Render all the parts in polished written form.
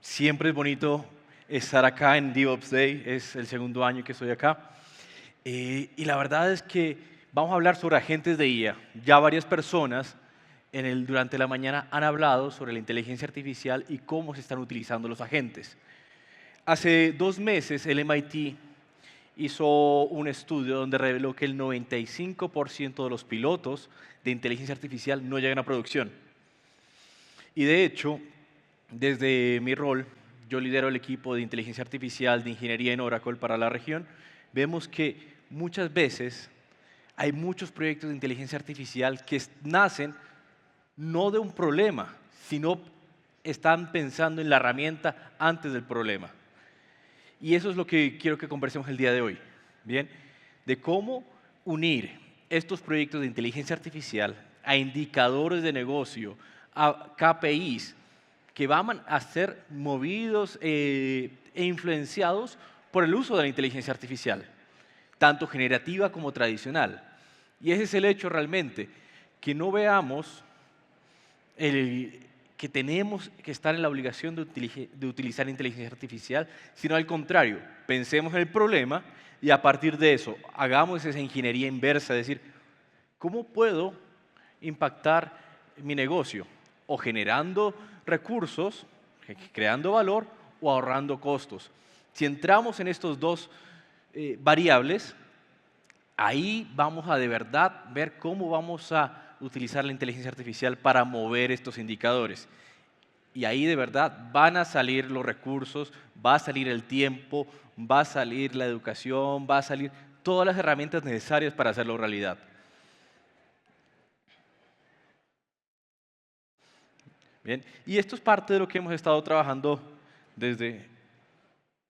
Siempre es bonito estar acá en DevOps Day, es el segundo año que estoy acá. Y la verdad es que vamos a hablar sobre agentes de IA. Ya varias personas durante la mañana han hablado sobre la inteligencia artificial y cómo se están utilizando los agentes. Hace 2 meses el MIT hizo un estudio donde reveló que el 95% de los pilotos de inteligencia artificial no llegan a producción. Y de hecho, desde mi rol, yo lidero el equipo de inteligencia artificial de ingeniería en Oracle para la región. Vemos que muchas veces hay muchos proyectos de inteligencia artificial que nacen no de un problema, sino están pensando en la herramienta antes del problema. Y eso es lo que quiero que conversemos el día de hoy, ¿bien? De cómo unir estos proyectos de inteligencia artificial a indicadores de negocio, a KPIs que van a ser movidos e influenciados por el uso de la inteligencia artificial, tanto generativa como tradicional. Y ese es el hecho realmente, que no veamos que tenemos que estar en la obligación de utilizar inteligencia artificial, sino al contrario, pensemos en el problema y a partir de eso hagamos esa ingeniería inversa, es decir, ¿cómo puedo impactar mi negocio? O generando recursos, creando valor o ahorrando costos. Si entramos en estos dos variables, ahí vamos a de verdad ver cómo vamos a utilizar la inteligencia artificial para mover estos indicadores. Y ahí de verdad van a salir los recursos, va a salir el tiempo, va a salir la educación, va a salir todas las herramientas necesarias para hacerlo realidad. Bien, y esto es parte de lo que hemos estado trabajando desde,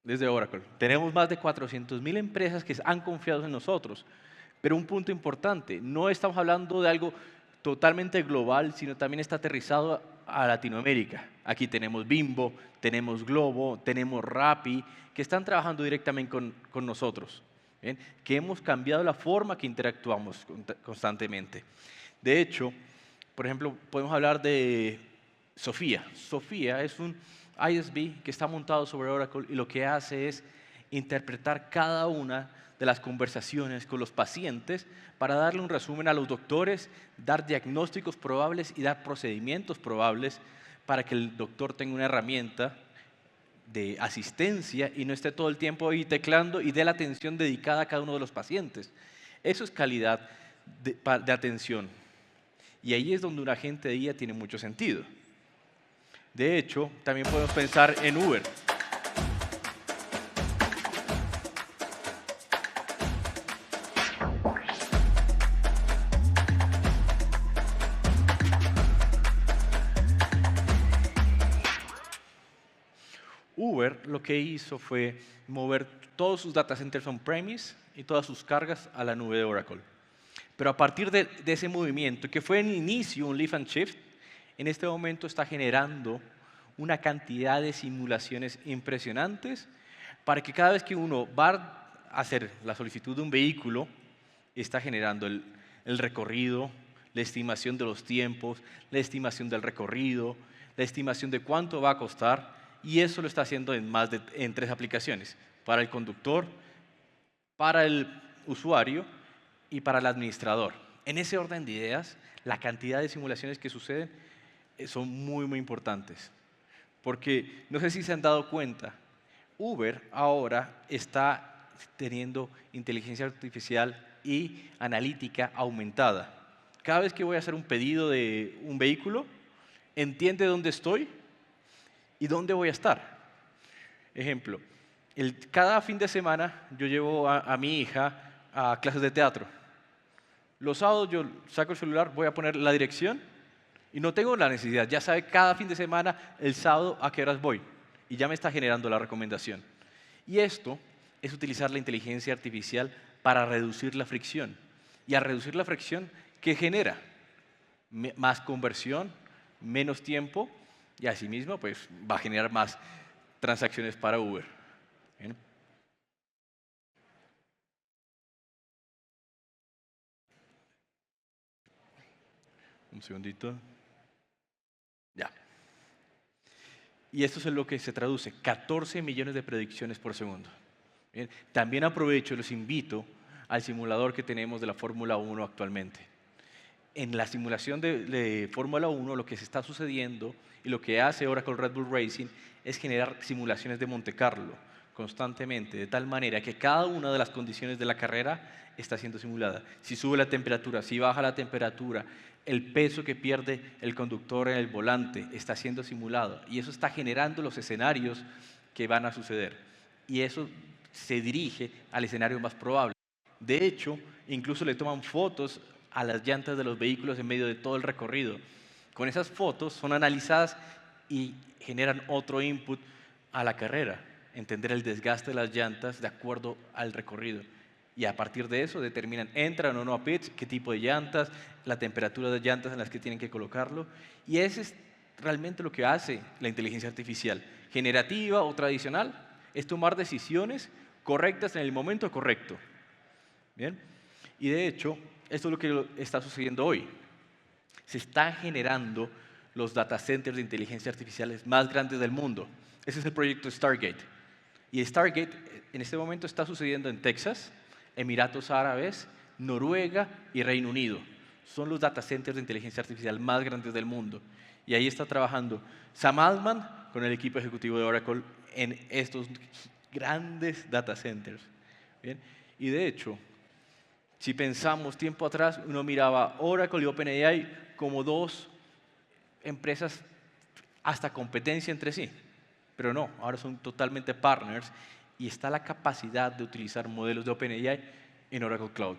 desde Oracle. Tenemos más de 400.000 empresas que han confiado en nosotros. Pero un punto importante, no estamos hablando de algo totalmente global, sino también está aterrizado a Latinoamérica. Aquí tenemos Bimbo, tenemos Globo, tenemos Rappi, que están trabajando directamente con nosotros, ¿bien? Que hemos cambiado la forma que interactuamos constantemente. De hecho, por ejemplo, podemos hablar de Sofía. Sofía es un ISV que está montado sobre Oracle y lo que hace es interpretar cada una de las conversaciones con los pacientes para darle un resumen a los doctores, dar diagnósticos probables y dar procedimientos probables para que el doctor tenga una herramienta de asistencia y no esté todo el tiempo ahí teclando y dé la atención dedicada a cada uno de los pacientes. Eso es calidad de atención. Y ahí es donde un agente de IA tiene mucho sentido. De hecho, también podemos pensar en Uber. Uber lo que hizo fue mover todos sus data centers on-premise y todas sus cargas a la nube de Oracle. Pero a partir de ese movimiento, que fue en inicio un lift and shift, en este momento está generando una cantidad de simulaciones impresionantes para que cada vez que uno va a hacer la solicitud de un vehículo, está generando el recorrido, la estimación de los tiempos, la estimación del recorrido, la estimación de cuánto va a costar, y eso lo está haciendo en 3 aplicaciones, para el conductor, para el usuario y para el administrador. En ese orden de ideas, la cantidad de simulaciones que suceden son muy, muy importantes. Porque no sé si se han dado cuenta, Uber ahora está teniendo inteligencia artificial y analítica aumentada. Cada vez que voy a hacer un pedido de un vehículo, entiende dónde estoy y dónde voy a estar. Ejemplo, cada fin de semana yo llevo a mi hija a clases de teatro. Los sábados yo saco el celular, voy a poner la dirección y no tengo la necesidad. Ya sabe cada fin de semana, el sábado, a qué horas voy. Y ya me está generando la recomendación. Y esto es utilizar la inteligencia artificial para reducir la fricción. Y al reducir la fricción, ¿qué genera? Más conversión, menos tiempo y asimismo pues, va a generar más transacciones para Uber. ¿Bien? Un segundito. Ya. Y esto es en lo que se traduce, 14 millones de predicciones por segundo. Bien, también aprovecho y los invito al simulador que tenemos de la Fórmula 1 actualmente. En la simulación de Fórmula 1 lo que se está sucediendo y lo que hace Oracle Red Bull Racing es generar simulaciones de Monte Carlo constantemente, de tal manera que cada una de las condiciones de la carrera está siendo simulada. Si sube la temperatura, si baja la temperatura, el peso que pierde el conductor en el volante está siendo simulado y eso está generando los escenarios que van a suceder. Y eso se dirige al escenario más probable. De hecho, incluso le toman fotos a las llantas de los vehículos en medio de todo el recorrido. Con esas fotos son analizadas y generan otro input a la carrera, entender el desgaste de las llantas de acuerdo al recorrido. Y a partir de eso determinan, entran o no a pits, qué tipo de llantas, la temperatura de llantas en las que tienen que colocarlo. Y ese es realmente lo que hace la inteligencia artificial, generativa o tradicional, es tomar decisiones correctas en el momento correcto. ¿Bien? Y de hecho, esto es lo que está sucediendo hoy. Se están generando los data centers de inteligencia artificial más grandes del mundo. Ese es el proyecto Stargate. Y Stargate en este momento está sucediendo en Texas, Emiratos Árabes, Noruega y Reino Unido. Son los data centers de inteligencia artificial más grandes del mundo. Y ahí está trabajando Sam Altman con el equipo ejecutivo de Oracle en estos grandes data centers. ¿Bien? Y de hecho, si pensamos tiempo atrás, uno miraba Oracle y OpenAI como dos empresas hasta competencia entre sí. Pero no, ahora son totalmente partners y está la capacidad de utilizar modelos de OpenAI en Oracle Cloud.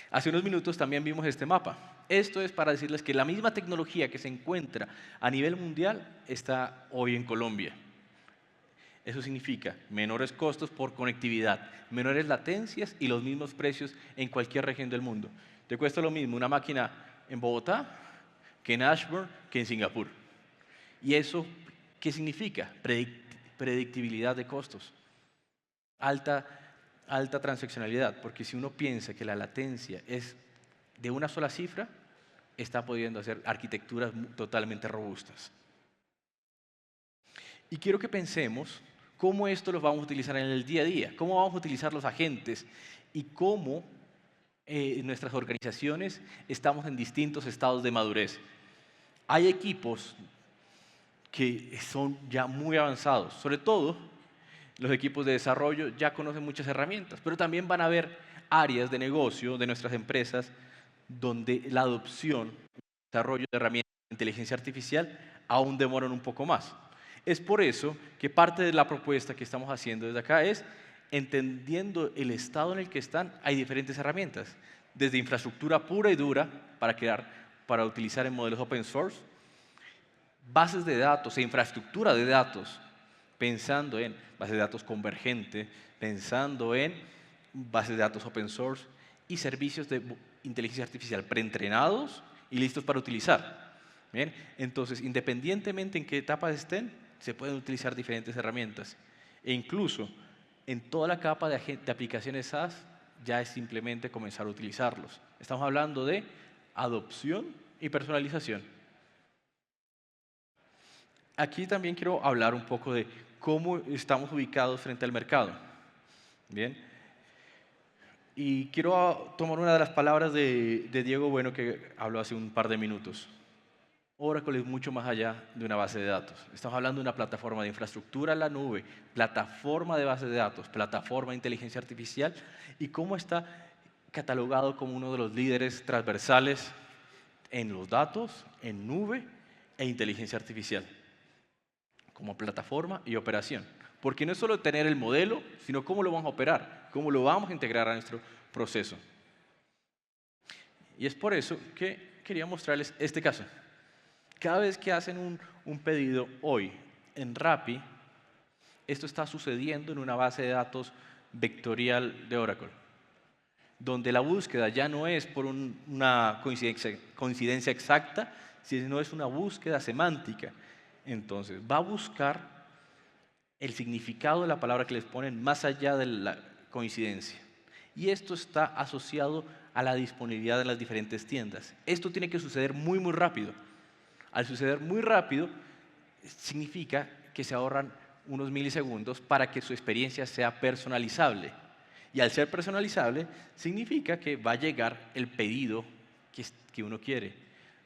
Hace unos minutos también vimos este mapa. Esto es para decirles que la misma tecnología que se encuentra a nivel mundial está hoy en Colombia. Eso significa menores costos por conectividad, menores latencias y los mismos precios en cualquier región del mundo. Te cuesta lo mismo una máquina en Bogotá que en Ashburn que en Singapur. ¿Y eso qué significa? Predictibilidad de costos. Alta transaccionalidad, porque si uno piensa que la latencia es de una sola cifra, está pudiendo hacer arquitecturas totalmente robustas. Y quiero que pensemos cómo esto lo vamos a utilizar en el día a día, cómo vamos a utilizar los agentes y cómo en nuestras organizaciones estamos en distintos estados de madurez. Hay equipos que son ya muy avanzados, sobre todo los equipos de desarrollo ya conocen muchas herramientas, pero también van a haber áreas de negocio de nuestras empresas donde la adopción y desarrollo de herramientas de inteligencia artificial aún demoran un poco más. Es por eso que parte de la propuesta que estamos haciendo desde acá es, entendiendo el estado en el que están, hay diferentes herramientas, desde infraestructura pura y dura para utilizar en modelos open source, bases de datos e infraestructura de datos, pensando en bases de datos convergente, pensando en bases de datos open source y servicios de inteligencia artificial preentrenados y listos para utilizar. ¿Bien? Entonces, independientemente en qué etapa estén, se pueden utilizar diferentes herramientas. E incluso en toda la capa de aplicaciones SaaS ya es simplemente comenzar a utilizarlos. Estamos hablando de adopción y personalización. Aquí también quiero hablar un poco de cómo estamos ubicados frente al mercado. Bien. Y quiero tomar una de las palabras de Diego Bueno que habló hace un par de minutos. Oracle es mucho más allá de una base de datos. Estamos hablando de una plataforma de infraestructura en la nube, plataforma de base de datos, plataforma de inteligencia artificial y cómo está catalogado como uno de los líderes transversales en los datos, en nube e inteligencia artificial, como plataforma y operación. Porque no es solo tener el modelo, sino cómo lo vamos a operar, cómo lo vamos a integrar a nuestro proceso. Y es por eso que quería mostrarles este caso. Cada vez que hacen un pedido hoy en Rappi, esto está sucediendo en una base de datos vectorial de Oracle, donde la búsqueda ya no es por una coincidencia exacta, sino es una búsqueda semántica. Entonces, va a buscar el significado de la palabra que les ponen más allá de la coincidencia. Y esto está asociado a la disponibilidad de las diferentes tiendas. Esto tiene que suceder muy, muy rápido. Al suceder muy rápido, significa que se ahorran unos milisegundos para que su experiencia sea personalizable. Y al ser personalizable, significa que va a llegar el pedido que uno quiere,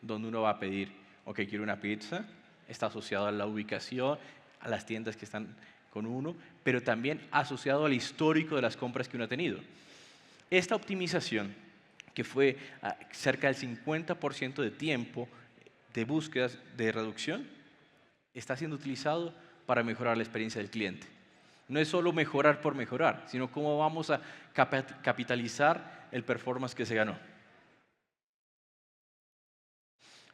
donde uno va a pedir, ok, quiero una pizza, está asociado a la ubicación, a las tiendas que están con uno, pero también asociado al histórico de las compras que uno ha tenido. Esta optimización, que fue cerca del 50% de tiempo de búsquedas de reducción, está siendo utilizado para mejorar la experiencia del cliente. No es solo mejorar por mejorar, sino cómo vamos a capitalizar el performance que se ganó.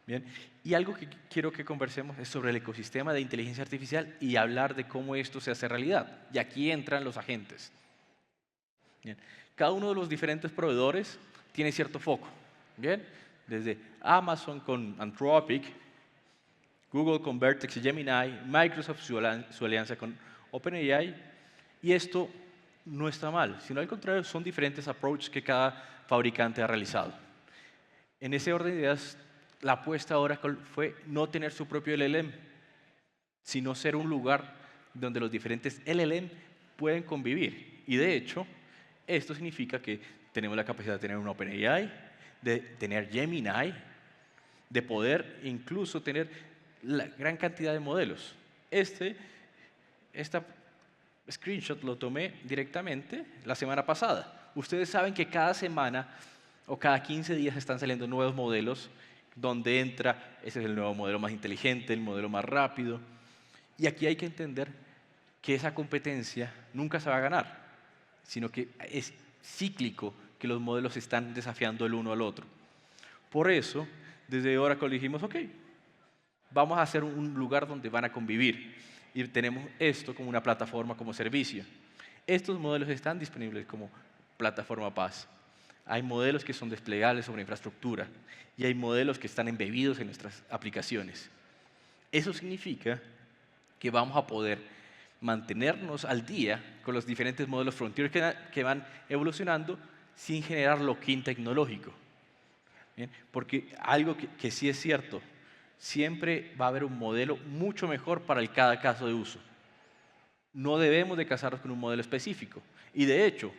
Bien, y algo que quiero que conversemos es sobre el ecosistema de inteligencia artificial y hablar de cómo esto se hace realidad. Y aquí entran los agentes. Bien, cada uno de los diferentes proveedores tiene cierto foco. Bien, desde Amazon con Anthropic, Google con Vertex y Gemini, Microsoft su alianza con OpenAI, y esto no está mal, sino al contrario, son diferentes approaches que cada fabricante ha realizado. En ese orden de ideas, la apuesta de Oracle fue no tener su propio LLM, sino ser un lugar donde los diferentes LLM pueden convivir. Y de hecho, esto significa que tenemos la capacidad de tener un OpenAI, de tener Gemini, de poder incluso tener la gran cantidad de modelos. Esta screenshot lo tomé directamente la semana pasada. Ustedes saben que cada semana o cada 15 días están saliendo nuevos modelos donde entra, ese es el nuevo modelo más inteligente, el modelo más rápido. Y aquí hay que entender que esa competencia nunca se va a ganar, sino que es cíclico, que los modelos están desafiando el uno al otro. Por eso, desde Oracle dijimos, ok, vamos a hacer un lugar donde van a convivir. Y tenemos esto como una plataforma, como servicio. Estos modelos están disponibles como plataforma PaaS. Hay modelos que son desplegables sobre infraestructura y hay modelos que están embebidos en nuestras aplicaciones. Eso significa que vamos a poder mantenernos al día con los diferentes modelos Frontier que van evolucionando sin generar lock-in tecnológico. ¿Bien? Porque algo que sí es cierto, siempre va a haber un modelo mucho mejor para cada caso de uso. No debemos de casarnos con un modelo específico. Y de hecho,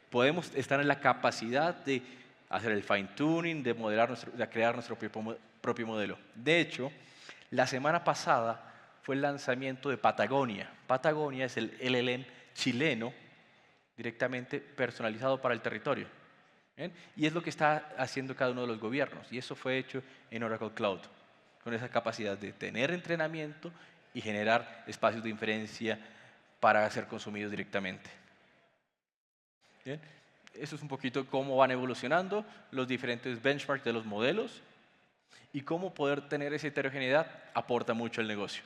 podemos estar en la capacidad de hacer el fine tuning, de crear nuestro propio modelo. De hecho, la semana pasada fue el lanzamiento de Patagonia. Patagonia es el LLM chileno directamente personalizado para el territorio. ¿Bien? Y es lo que está haciendo cada uno de los gobiernos. Y eso fue hecho en Oracle Cloud, con esa capacidad de tener entrenamiento y generar espacios de inferencia para ser consumidos directamente. ¿Bien? Eso es un poquito cómo van evolucionando los diferentes benchmarks de los modelos y cómo poder tener esa heterogeneidad aporta mucho al negocio.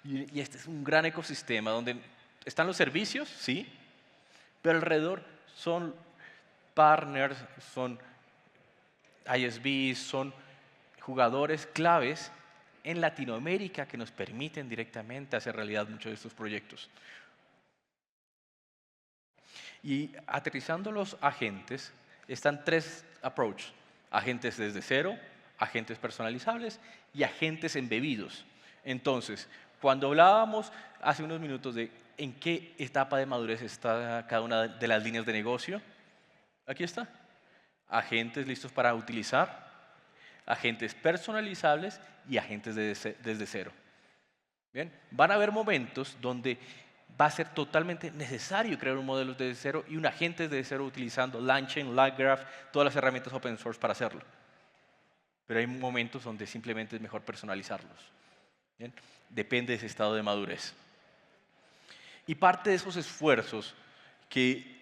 Y este es un gran ecosistema donde están los servicios, sí, pero alrededor son partners, son ISVs, son jugadores claves en Latinoamérica que nos permiten directamente hacer realidad muchos de estos proyectos. Y aterrizando los agentes, están tres approaches: agentes desde cero, agentes personalizables y agentes embebidos. Entonces, cuando hablábamos hace unos minutos de en qué etapa de madurez está cada una de las líneas de negocio, aquí está. Agentes listos para utilizar, agentes personalizables y agentes desde cero. Bien, van a haber momentos donde va a ser totalmente necesario crear un modelo desde cero y un agente desde cero utilizando LangChain, LangGraph, todas las herramientas open source para hacerlo. Pero hay momentos donde simplemente es mejor personalizarlos. ¿Bien? Depende de ese estado de madurez. Y parte de esos esfuerzos que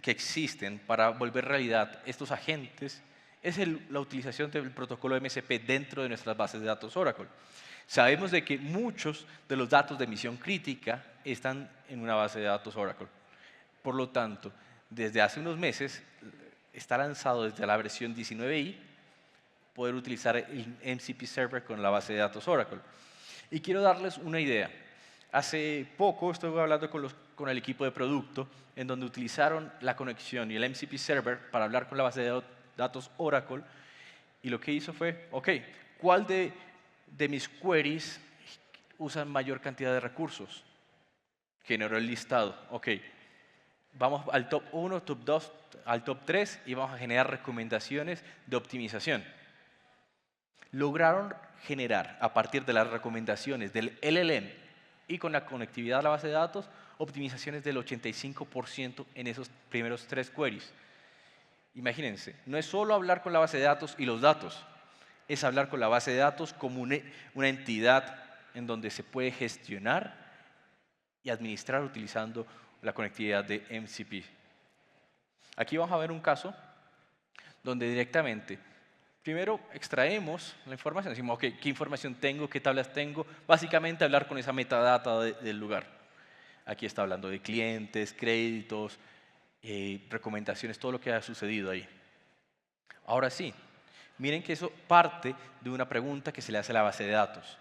existen para volver realidad estos agentes es la utilización del protocolo MCP dentro de nuestras bases de datos Oracle. Sabemos de que muchos de los datos de misión crítica están en una base de datos Oracle. Por lo tanto, desde hace unos meses está lanzado desde la versión 19i poder utilizar el MCP Server con la base de datos Oracle. Y quiero darles una idea. Hace poco estuve hablando con el equipo de producto en donde utilizaron la conexión y el MCP Server para hablar con la base de datos Oracle, y lo que hizo fue, ok, ¿cuál de mis queries usan mayor cantidad de recursos. Generó el listado. Ok, vamos al top 1, top 2, al top 3 y vamos a generar recomendaciones de optimización. Lograron generar, a partir de las recomendaciones del LLM y con la conectividad a la base de datos, optimizaciones del 85% en esos primeros 3 queries. Imagínense, no es solo hablar con la base de datos y los datos, es hablar con la base de datos como una entidad en donde se puede gestionar y administrar utilizando la conectividad de MCP. Aquí vamos a ver un caso donde directamente, primero extraemos la información, decimos, ok, ¿qué información tengo? ¿Qué tablas tengo? Básicamente hablar con esa metadata del lugar. Aquí está hablando de clientes, créditos, recomendaciones, todo lo que ha sucedido ahí. Ahora sí, miren que eso parte de una pregunta que se le hace a la base de datos.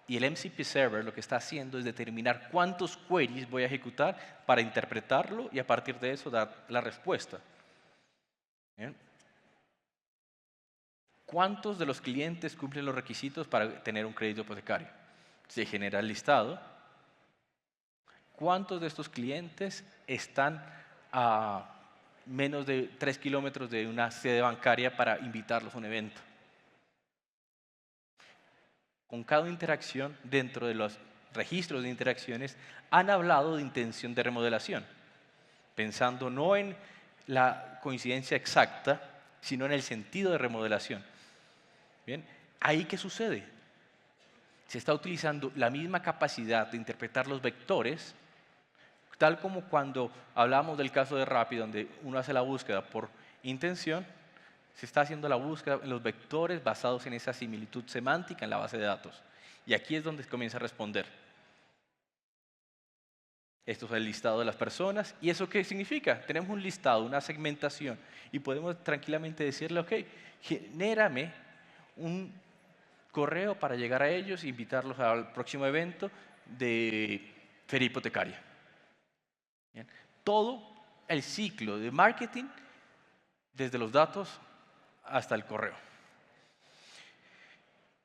Y el MCP Server lo que está haciendo es determinar cuántos queries voy a ejecutar para interpretarlo y a partir de eso dar la respuesta. ¿Bien? ¿Cuántos de los clientes cumplen los requisitos para tener un crédito hipotecario? Se genera el listado. ¿Cuántos de estos clientes están a menos de 3 kilómetros de una sede bancaria para invitarlos a un evento? Con cada interacción, dentro de los registros de interacciones, han hablado de intención de remodelación, pensando no en la coincidencia exacta, sino en el sentido de remodelación. Bien, ¿ahí qué sucede? Se está utilizando la misma capacidad de interpretar los vectores, tal como cuando hablamos del caso de Rappi, donde uno hace la búsqueda por intención, se está haciendo la búsqueda en los vectores basados en esa similitud semántica en la base de datos. Y aquí es donde comienza a responder. Esto es el listado de las personas. ¿Y eso qué significa? Tenemos un listado, una segmentación. Y podemos tranquilamente decirle, ok, genérame un correo para llegar a ellos e invitarlos al próximo evento de feria hipotecaria. Bien. Todo el ciclo de marketing, desde los datos hasta el correo.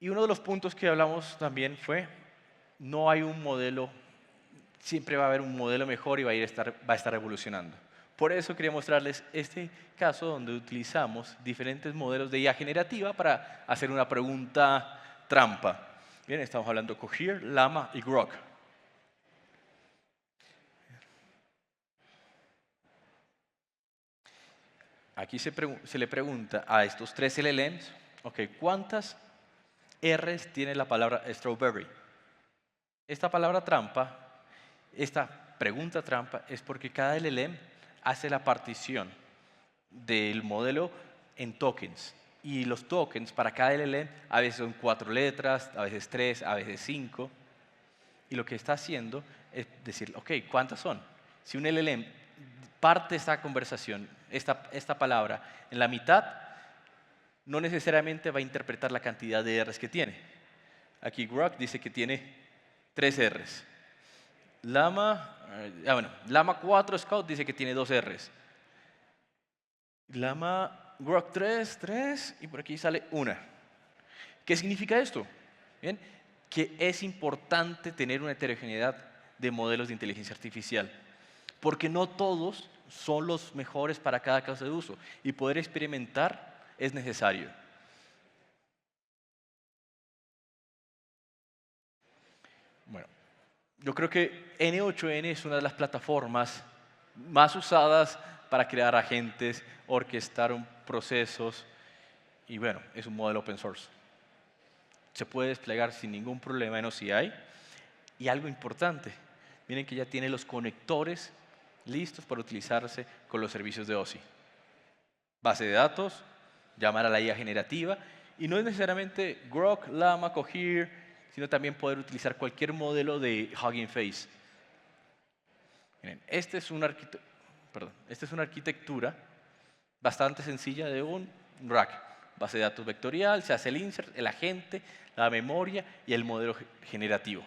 Y uno de los puntos que hablamos también fue, no hay un modelo, siempre va a haber un modelo mejor y va a estar evolucionando. Por eso quería mostrarles este caso donde utilizamos diferentes modelos de IA generativa para hacer una pregunta trampa. Bien, estamos hablando de Cohere, Llama y Grok. Aquí se le pregunta a estos 3 LLMs, ok, ¿cuántas R's tiene la palabra strawberry? Esta palabra trampa, esta pregunta trampa, es porque cada LLM hace la partición del modelo en tokens. Y los tokens para cada LLM a veces son 4 letras, a veces 3, a veces 5. Y lo que está haciendo es decir, ok, ¿cuántas son? Si un LLM parte esta conversación, esta palabra, en la mitad, no necesariamente va a interpretar la cantidad de R's que tiene. Aquí Grok dice que tiene 3 R's. Llama 4 Scout dice que tiene 2 R's. Llama Grok 3 y por aquí sale 1. ¿Qué significa esto? Bien, que es importante tener una heterogeneidad de modelos de inteligencia artificial, porque no todos son los mejores para cada caso de uso y poder experimentar es necesario. Bueno, yo creo que N8N es una de las plataformas más usadas para crear agentes, orquestar procesos y bueno, es un modelo open source. Se puede desplegar sin ningún problema en OCI. Y algo importante, miren que ya tiene los conectores listos para utilizarse con los servicios de OSI. Base de datos, llamar a la IA generativa, y no es necesariamente Grok, Llama, Cohere, sino también poder utilizar cualquier modelo de Hugging Face. Miren, esta es una arquitectura bastante sencilla de un rack. Base de datos vectorial, se hace el insert, el agente, la memoria y el modelo generativo.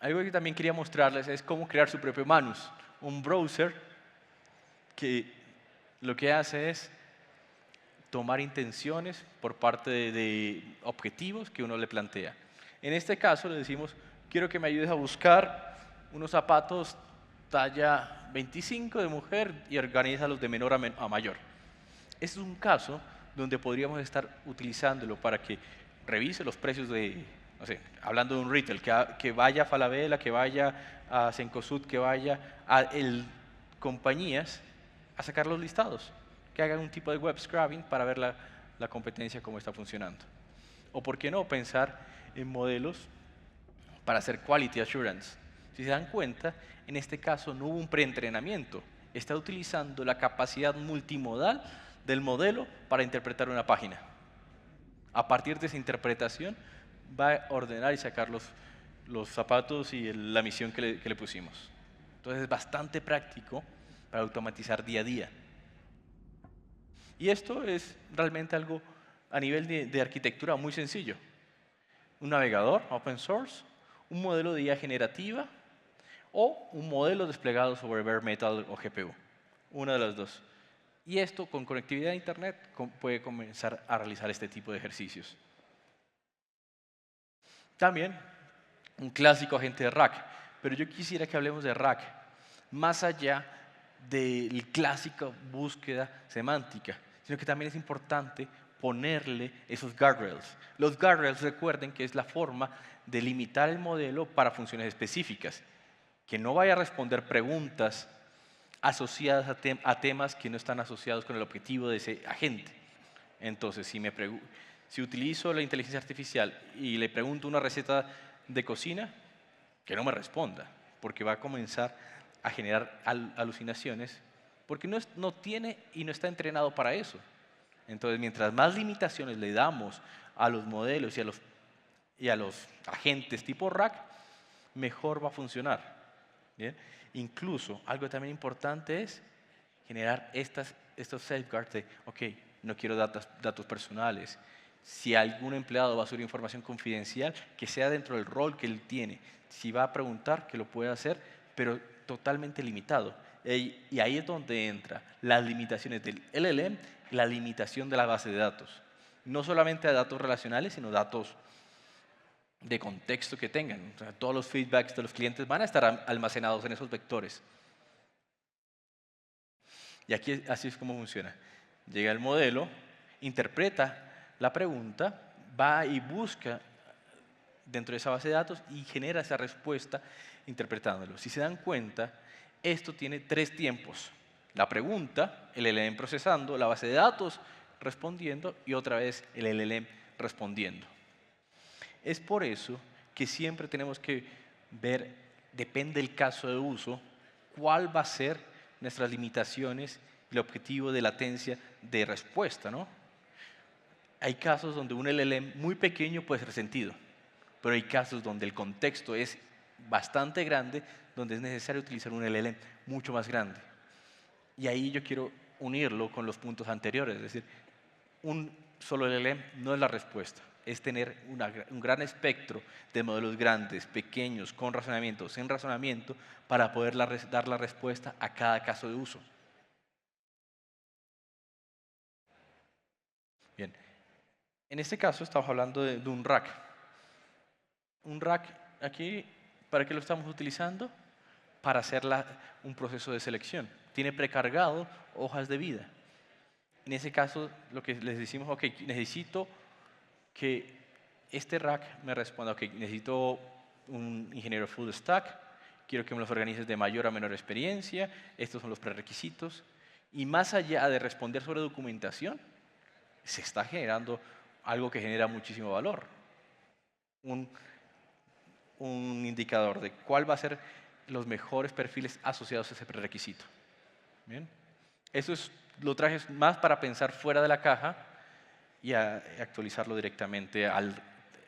Algo que también quería mostrarles es cómo crear su propio Manus, un browser que lo que hace es tomar intenciones por parte de objetivos que uno le plantea. En este caso le decimos, quiero que me ayudes a buscar unos zapatos talla 25 de mujer y organízalos de menor a mayor. Este es un caso donde podríamos estar utilizándolo para que revise los precios de, no sé, hablando de un retail, que vaya a Falabella, que vaya a Cencosud, que vaya a compañías a sacar los listados, que hagan un tipo de web scrubbing para ver la competencia cómo está funcionando. O por qué no pensar en modelos para hacer quality assurance. Si se dan cuenta, en este caso no hubo un preentrenamiento, está utilizando la capacidad multimodal del modelo para interpretar una página. A partir de esa interpretación va a ordenar y sacar los zapatos y la misión que le pusimos. Entonces es bastante práctico para automatizar día a día. Y esto es realmente algo a nivel de arquitectura muy sencillo. Un navegador open source, un modelo de IA generativa o un modelo desplegado sobre bare metal o GPU. Una de las dos. Y esto con conectividad a Internet puede comenzar a realizar este tipo de ejercicios. También un clásico agente de RAG, pero yo quisiera que hablemos de RAG más allá del clásico búsqueda semántica, sino que también es importante ponerle esos guardrails. Los guardrails, recuerden que es la forma de limitar el modelo para funciones específicas, que no vaya a responder preguntas asociadas a temas que no están asociados con el objetivo de ese agente. Entonces, si utilizo la inteligencia artificial y le pregunto una receta de cocina, que no me responda, porque va a comenzar a generar alucinaciones, porque no tiene y no está entrenado para eso. Entonces, mientras más limitaciones le damos a los modelos y a los agentes tipo RAG, mejor va a funcionar. ¿Bien? Incluso, algo también importante es generar estos safeguards de, ok, no quiero datos personales. Si algún empleado va a subir información confidencial, que sea dentro del rol que él tiene. Si va a preguntar, que lo pueda hacer, pero totalmente limitado. Y ahí es donde entra las limitaciones del LLM y la limitación de la base de datos. No solamente a datos relacionales, sino datos de contexto que tengan. O sea, todos los feedbacks de los clientes van a estar almacenados en esos vectores. Y aquí así es como funciona. Llega el modelo, interpreta la pregunta, va y busca dentro de esa base de datos y genera esa respuesta interpretándolo. Si se dan cuenta, esto tiene 3 tiempos. La pregunta, el LLM procesando, la base de datos respondiendo y otra vez el LLM respondiendo. Es por eso que siempre tenemos que ver, depende del caso de uso, cuál va a ser nuestras limitaciones y el objetivo de latencia de respuesta, ¿no? Hay casos donde un LLM muy pequeño puede ser sentido, pero hay casos donde el contexto es bastante grande, donde es necesario utilizar un LLM mucho más grande. Y ahí yo quiero unirlo con los puntos anteriores, es decir, un solo LLM no es la respuesta, es tener un gran espectro de modelos grandes, pequeños, con razonamiento, sin razonamiento, para poder dar la respuesta a cada caso de uso. Bien, en este caso estamos hablando de un rack. Un rack aquí, ¿para qué lo estamos utilizando? Para hacer un proceso de selección. Tiene precargado hojas de vida. En ese caso, lo que les decimos, ok, necesito que este rack me responda, ok, necesito un ingeniero full stack, quiero que me los organices de mayor a menor experiencia, estos son los prerequisitos. Y más allá de responder sobre documentación, se está generando algo que genera muchísimo valor. Un indicador de cuál va a ser los mejores perfiles asociados a ese prerequisito. ¿Bien? Eso lo traje más para pensar fuera de la caja y actualizarlo directamente a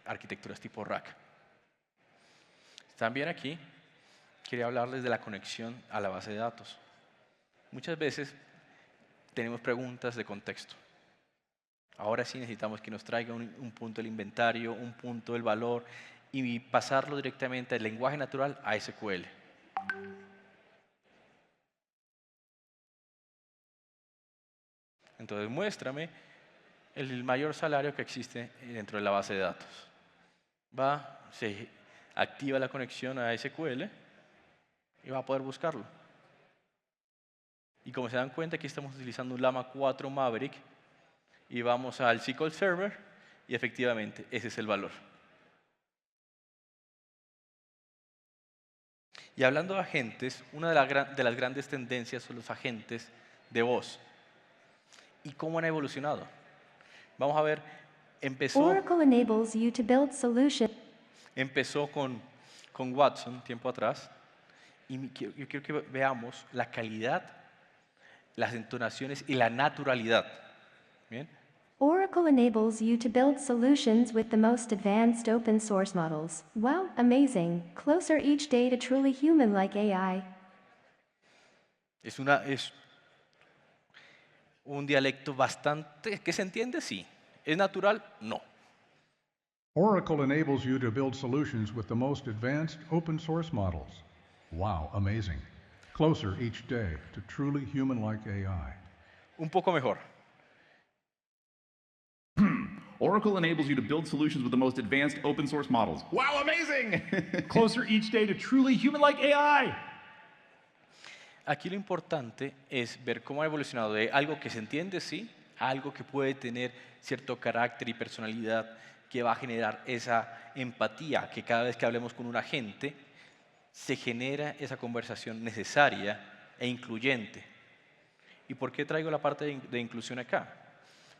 arquitecturas tipo rack. También aquí quería hablarles de la conexión a la base de datos. Muchas veces tenemos preguntas de contexto. Ahora sí necesitamos que nos traiga un punto del inventario, un punto del valor y pasarlo directamente del lenguaje natural a SQL. Entonces muéstrame el mayor salario que existe dentro de la base de datos. se activa la conexión a SQL y va a poder buscarlo. Y como se dan cuenta, aquí estamos utilizando un Llama 4 Maverick y vamos al SQL Server y efectivamente ese es el valor. Y hablando de agentes, una de las grandes tendencias son los agentes de voz. ¿Y cómo han evolucionado? Vamos a ver, Oracle enables you to build solutions. empezó con Watson tiempo atrás y yo quiero que veamos la calidad, las entonaciones y la naturalidad. ¿Bien? Oracle enables you to build solutions with the most advanced open source models. Wow, amazing. Closer each day to truly human-like AI. Es un dialecto bastante que se entiende, sí. ¿Es natural? No. Oracle enables you to build solutions with the most advanced open source models. Wow, amazing. Closer each day to truly human-like AI. Un poco mejor. Oracle enables you to build solutions with the most advanced open source models. Wow, amazing! Closer each day to truly human-like AI. Aquí lo importante es ver cómo ha evolucionado de algo que se entiende, sí, a algo que puede tener cierto carácter y personalidad que va a generar esa empatía, que cada vez que hablemos con un agente se genera esa conversación necesaria e incluyente. ¿Y por qué traigo la parte de inclusión acá?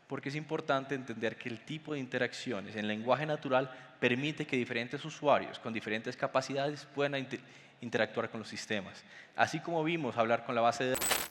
Porque es importante entender que el tipo de interacciones en lenguaje natural permite que diferentes usuarios con diferentes capacidades puedan interactuar con los sistemas. Así como vimos hablar con la base de datos